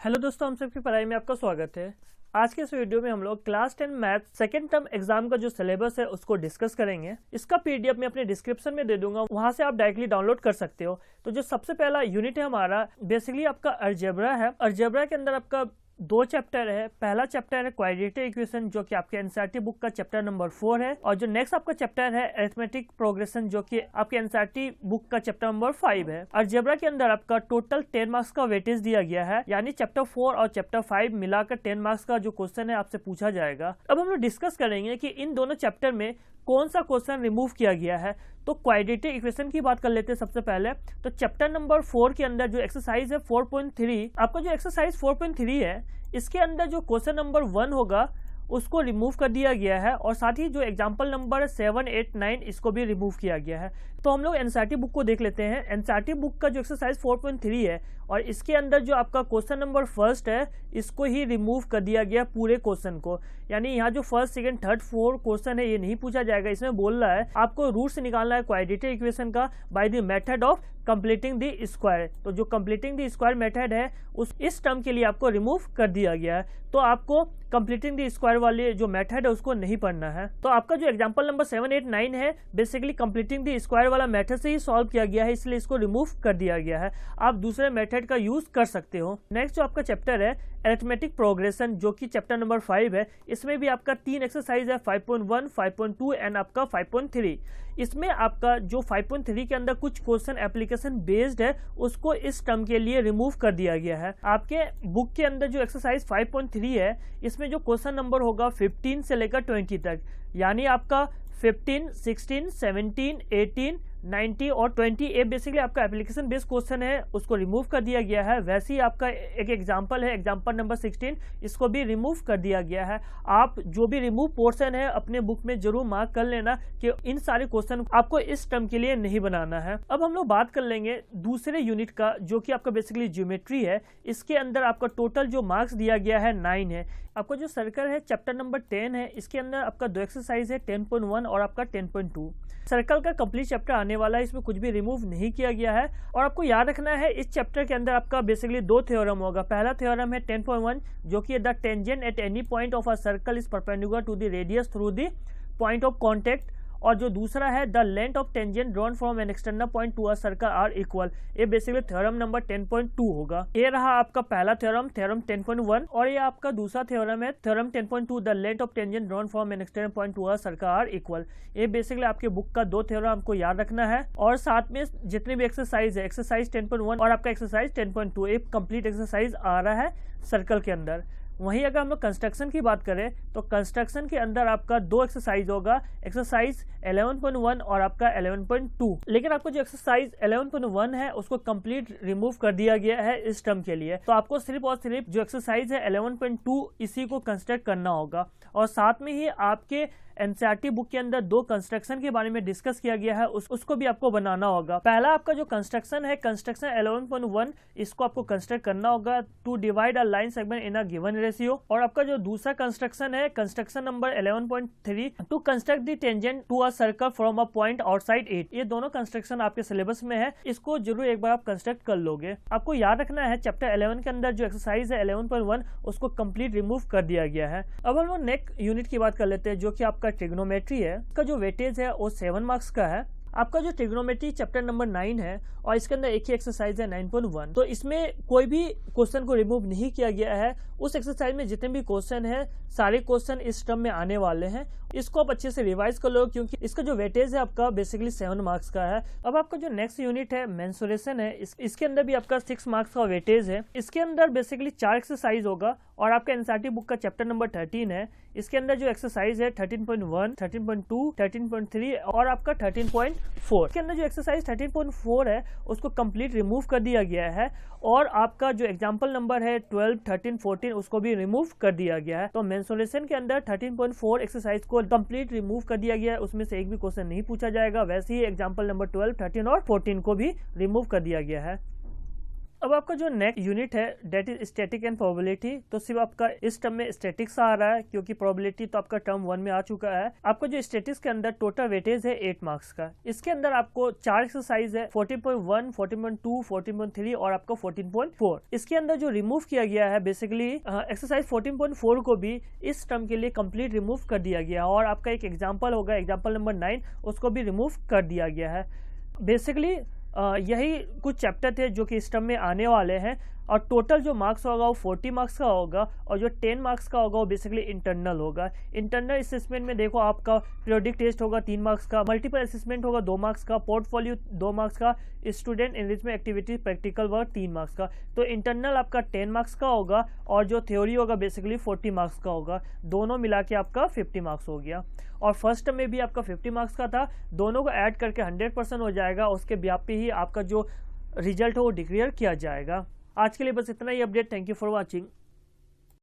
Hello दोस्तों, हम सबकी पढ़ाई में आपका स्वागत है। आज के इस वीडियो में हम लोग class 10 math second term exam का जो सिलेबस है उसको डिस्कस करेंगे। इसका पीडीएफ मैं अपने डिस्क्रिप्शन में दे दूंगा, वहां से आप डायरेक्टली डाउनलोड कर सकते हो। तो जो सबसे पहला यूनिट है हमारा बेसिकली आपका अलजेब्रा है। अलजेब्रा के अंदर आपका दो चैप्टर है। पहला चैप्टर है क्वाड्रेटिक इक्वेशन जो कि आपके एनसीईआरटी बुक का चैप्टर नंबर 4 है, और जो नेक्स्ट आपका चैप्टर है अरिथमेटिक प्रोग्रेशन जो कि आपके एनसीईआरटी बुक का चैप्टर नंबर 5 है। अलजेब्रा के अंदर आपका टोटल 10 मार्क्स का वेटेज दिया गया है, यानी चैप्टर 4 और चैप्टर 5 मिलाकर 10 मार्क्स का जो क्वेश्चन है आपसे पूछा जाएगा। अब हम लोग डिस्कस करेंगे कि इन दोनों चैप्टर में कौन सा क्वेश्चन रिमूव किया गया है। तो क्वाड्रेटिक इक्वेशन की बात कर लेते हैं सबसे पहले। तो चैप्टर नंबर 4 के अंदर जो एक्सरसाइज है 4.3, आपका जो एक्सरसाइज 4.3 है इसके अंदर जो क्वेश्चन नंबर 1 होगा उसको रिमूव कर दिया गया है, और साथ ही जो एग्जाम्पल नंबर 7, 8, 9 इसको भी रिमूव किया गया है। तो हम लोग एनसीईआरटी बुक को देख लेते हैं। एनसीईआरटी बुक का जो एक्सरसाइज 4.3 है और इसके अंदर जो आपका क्वेश्चन नंबर फर्स्ट है इसको ही रिमूव कर दिया गया पूरे क्वेश्चन को, यानी यहाँ जो first, second, third, fourth question है ये नहीं पूछा जाएगा। इसमें बोल रहा है आपको रूट से निकालना है क्वाड्रेटिक इक्वेशन का by the method of completing the square. तो जो कंप्लीटिंग द स्क्वायर मेथड है इस टर्म के लिए आपको रिमूव कर दिया गया है। तो आपको कंप्लीटिंग द स्क्वायर वाले जो मेथड है उसको नहीं पढ़ना है। तो आपका जो एग्जांपल नंबर 7, 8, 9 है बेसिकली कंप्लीटिंग द स्क्वायर वाला मेथड से ही सॉल्व किया गया है, इसलिए इसको रिमूव कर दिया गया है। आप दूसरे मेथड का यूज कर सकते हो। नेक्स्ट जो आपका चैप्टर है अरिथमेटिक प्रोग्रेशन जो कि चैप्टर नंबर 5 है, इसमें भी आपका 3 एक्सरसाइज है 5.1, 5.2 एंड आपका 5.3। इसमें आपका जो 5.3 के अंदर कुछ क्वेश्चन एप्लीकेशन बेस्ड है उसको इस टर्म के लिए रिमूव कर दिया गया है। आपके बुक के अंदर जो एक्सरसाइज 5.3 है इसमें जो क्वेश्चन नंबर होगा 15 से लेकर 20 तक, यानी आपका 15, 16, 17, 18, 90 और 20 ये बेसिकली आपका एप्लीकेशन बेस्ड क्वेश्चन है उसको रिमूव कर दिया गया है। वैसे ही आपका एक एग्जांपल है एग्जांपल नंबर 16, इसको भी रिमूव कर दिया गया है। आप जो भी रिमूव पोर्शन है अपने बुक में जरूर मार्क कर लेना कि इन सारे क्वेश्चन आपको इस टर्म के लिए नहीं बनाना है। अब हम लोग बात कर लेंगे दूसरे यूनिट का जो कि आपका बेसिकली ज्योमेट्री है। इसके अंदर आपका टोटल जो मार्क्स दिया गया है 9 है। आपका जो सर्कल है चैप्टर नंबर 10 है, इसके अंदर आपका दो एक्सरसाइज है 10.1 और आपका 10.2। सर्कल का कंप्लीट चैप्टर आने वाला है, इसमें कुछ भी रिमूव नहीं किया गया है। और आपको याद रखना है इस चैप्टर के अंदर आपका बेसिकली दो थ्योरम होगा। पहला थ्योरम है 10.1 जो कि the tangent at any point of a circle is perpendicular to the radius through the point of contact, और जो दूसरा है the length of tangent drawn from an external point to a circle are equal. ये basically theorem number 10.2 होगा। ये रहा आपका पहला थ्योरम, थ्योरम 10.1, और ये आपका दूसरा थ्योरम है theorem 10.2 the length of tangent drawn from an external point to a circle are equal. ये बेसिकली आपके बुक का दो थ्योरम आपको याद रखना है, और साथ में जितने भी एक्सरसाइज है एक्सरसाइज 10.1 और आपका एक्सरसाइज 10.2 एक कंप्लीट एक्सरसाइज आ रहा है सर्कल के अंदर। वहीं अगर हम लोग कंस्ट्रक्शन की बात करें तो कंस्ट्रक्शन के अंदर आपका दो एक्सरसाइज होगा, एक्सरसाइज 11.1 और आपका 11.2। लेकिन आपको जो एक्सरसाइज 11.1 है उसको कंप्लीट रिमूव कर दिया गया है इस टर्म के लिए। तो आपको सिर्फ और सिर्फ जो एक्सरसाइज है 11.2 इसी को कंस्ट्रक्ट करना होगा, और साथ में ही आपके एनसीईआरटी बुक के अंदर दो कंस्ट्रक्शन के बारे में डिस्कस किया गया है उसको भी आपको बनाना होगा। पहला आपका जो कंस्ट्रक्शन है कंस्ट्रक्शन 11.1 इसको आपको कंस्ट्रक्ट करना होगा to divide a line segment in a given ratio, और आपका जो दूसरा कंस्ट्रक्शन है construction number 11.3 to construct the tangent to a circle from a point outside 8। ये दोनों कंस्ट्रक्शन आपके सिलेबस में है, इसको जरूर एक बार आप कंस्ट्रक्ट कर लोगे। आपको याद रखना है चैप्टर 11 के अंदर जो एक्सरसाइज है 11.1 उसको कंप्लीट रिमूव कर दिया गया है। अब हम लोग नेक्स्ट यूनिट की बात कर लेते हैं जो कि आपका ट्रिग्नोमेट्री है। इसका जो वेटेज है वो 7 मार्क्स का है। आपका जो ट्रिग्नोमेट्री चैप्टर नंबर 9 है और इसके अंदर एक ही एक्सरसाइज है 9.1। तो इसमें कोई भी क्वेश्चन को रिमूव नहीं किया गया है। उस एक्सरसाइज में जितने भी क्वेश्चन है सारे क्वेश्चन इस टर्म में आने वाले हैं। इसको आप अच्छे से रिवाइज कर लो क्योंकि इसका जो वेटेज है आपका बेसिकली 7 मार्क्स का है। अब आपका जो नेक्स्ट यूनिट है मेंसुरेशन है, इसके अंदर भी आपका 6 मार्क्स का वेटेज है। इसके अंदर बेसिकली 4 एक्सरसाइज होगा, और आपका एनसीईआरटी बुक का चैप्टर नंबर 13 है। इसके अंदर जो एक्सरसाइज है 13.1, 13.2, 13.3 और आपका 13.4। इसके अंदर जो एक्सरसाइज 13.4 है उसको कंप्लीट रिमूव कर दिया गया है, और आपका जो एग्जाम्पल नंबर है 12, 13, 14 उसको भी रिमूव कर दिया गया है। तो मेंसुरेशन के अंदर 13.4 एक्सरसाइज को कंप्लीट रिमूव कर दिया गया है, उसमें से एक भी क्वेश्चन नहीं पूछा जाएगा। वैसे ही एग्जाम्पल नंबर 12, 13 और 14 को भी रिमूव कर दिया गया है। अब आपका जो नेक्स्ट यूनिट है that is static and probability, तो सिर्फ आपका इस टर्म में स्टैटिक्स आ रहा है क्योंकि प्रोबेबिलिटी तो आपका टर्म 1 में आ चुका है। आपका जो स्टैटिक्स के अंदर टोटल वेटेज है 8 मार्क्स का। इसके अंदर आपको 4 एक्सरसाइज है 14.1, 14.2, 14.3 और आपका 14.4। इसके अंदर जो रिमूव किया गया है बेसिकली एक्सरसाइज 14.4 को भी इस टर्म के लिए कंप्लीट रिमूव कर दिया गया और आपका एक एग्जाम्पल होगा एग्जाम्पल नंबर 9, उसको भी रिमूव कर दिया गया है। बेसिकली यही कुछ चैप्टर थे जो कि इस टर्म में आने वाले हैं और टोटल जो मार्क्स होगा वो 40 मार्क्स का होगा और जो 10 मार्क्स का होगा वो बेसिकली इंटरनल होगा। इंटरनल असेसमेंट में देखो आपका पीरियोडिक टेस्ट होगा 3 मार्क्स का, मल्टीपल असेसमेंट होगा 2 मार्क्स का, पोर्टफोलियो 2 मार्क्स का, student enrichment activity practical work 3 marks का। तो इंटरनल आपका 10 मार्क्स का होगा और जो थ्योरी होगा बेसिकली 40 मार्क्स का होगा। दोनों मिला के आपका 50 मार्क्स हो गया और फर्स्ट टर्म में भी आपका 50 मार्क्स का था, दोनों को ऐड करके 100% हो जाएगा। उसके ब्याह पे ही आपका जो रिजल्ट हो वो डिक्लेयर किया जाएगा। आज के लिए बस इतना ही update. Thank you for watching.